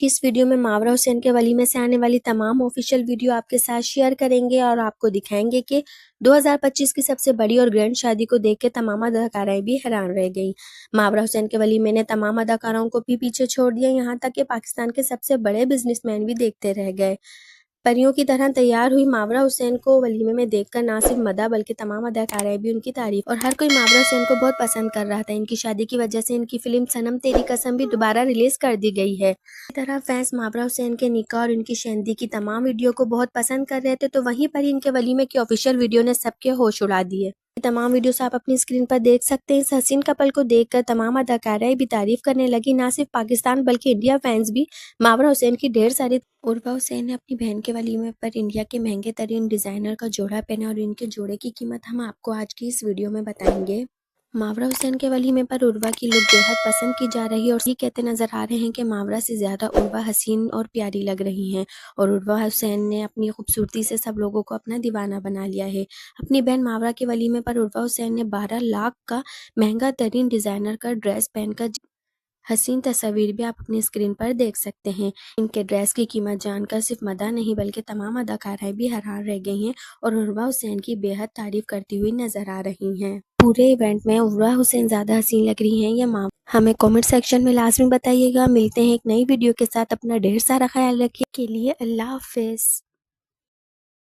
इस वीडियो में मावरा हुसैन के वलीमे से आने वाली तमाम ऑफिशियल वीडियो आपके साथ शेयर करेंगे और आपको दिखाएंगे कि 2025 की सबसे बड़ी और ग्रैंड शादी को देख के तमाम अदाकाराएं भी हैरान रह गईं। मावरा हुसैन के वलीमे ने तमाम अदाकाराओं को भी पीछे छोड़ दिया, यहाँ तक कि पाकिस्तान के सबसे बड़े बिजनेसमैन भी देखते रह गए। परियों की तरह तैयार हुई मावरा हुसैन को वलीमे में देखकर ना सिर्फ मदा बल्कि तमाम अदाकाराएं भी उनकी तारीफ और हर कोई मावरा हुसैन को बहुत पसंद कर रहा था। इनकी शादी की वजह से इनकी फिल्म सनम तेरी कसम भी दोबारा रिलीज कर दी गई है। इसी तरह फैंस मावरा हुसैन के निकाह और उनकी शेंदी की तमाम वीडियो को बहुत पसंद कर रहे थे, तो वहीं पर इनके वलीमे की ऑफिशियल वीडियो ने सबके होश उड़ा दिए। तमाम वीडियोस आप अपनी स्क्रीन पर देख सकते हैं। इस हसीन कपल को देखकर तमाम अदाकाराएं भी तारीफ करने लगी। ना सिर्फ पाकिस्तान बल्कि इंडिया फैंस भी मावरा हुसैन की ढेर सारी। उर्वा हुसैन ने अपनी बहन के वलीमे पर इंडिया के महंगे तरीन डिजाइनर का जोड़ा पहना और इनके जोड़े की कीमत हम आपको आज की इस वीडियो में बताएंगे। मावरा हुसैन के वलीमे पर उर्वा की लुक बेहद पसंद की जा रही है और ये कहते नजर आ रहे हैं कि मावरा से ज्यादा उर्वा हसीन और प्यारी लग रही हैं और उर्वा हुसैन ने अपनी खूबसूरती से सब लोगों को अपना दीवाना बना लिया है। अपनी बहन मावरा के वलीमे पर उर्वा हुसैन ने 12 लाख का महंगा तरीन डिजाइनर का ड्रेस पहनकर हसीन तस्वीर भी आप अपनी स्क्रीन पर देख सकते हैं। इनके ड्रेस की कीमत जानकर सिर्फ मदा नहीं बल्कि तमाम अदाकाराएं भी हैरान रह गई हैं और उर्वा हुसैन की बेहद तारीफ करती हुई नजर आ रही हैं। पूरे इवेंट में उर्वा हुसैन ज्यादा हसीन लग रही हैं या माँ, हमें कमेंट सेक्शन में लाजमी बताइएगा। मिलते हैं एक नई वीडियो के साथ। अपना ढेर सारा ख्याल रखिए। के लिए अल्लाह हाफिज।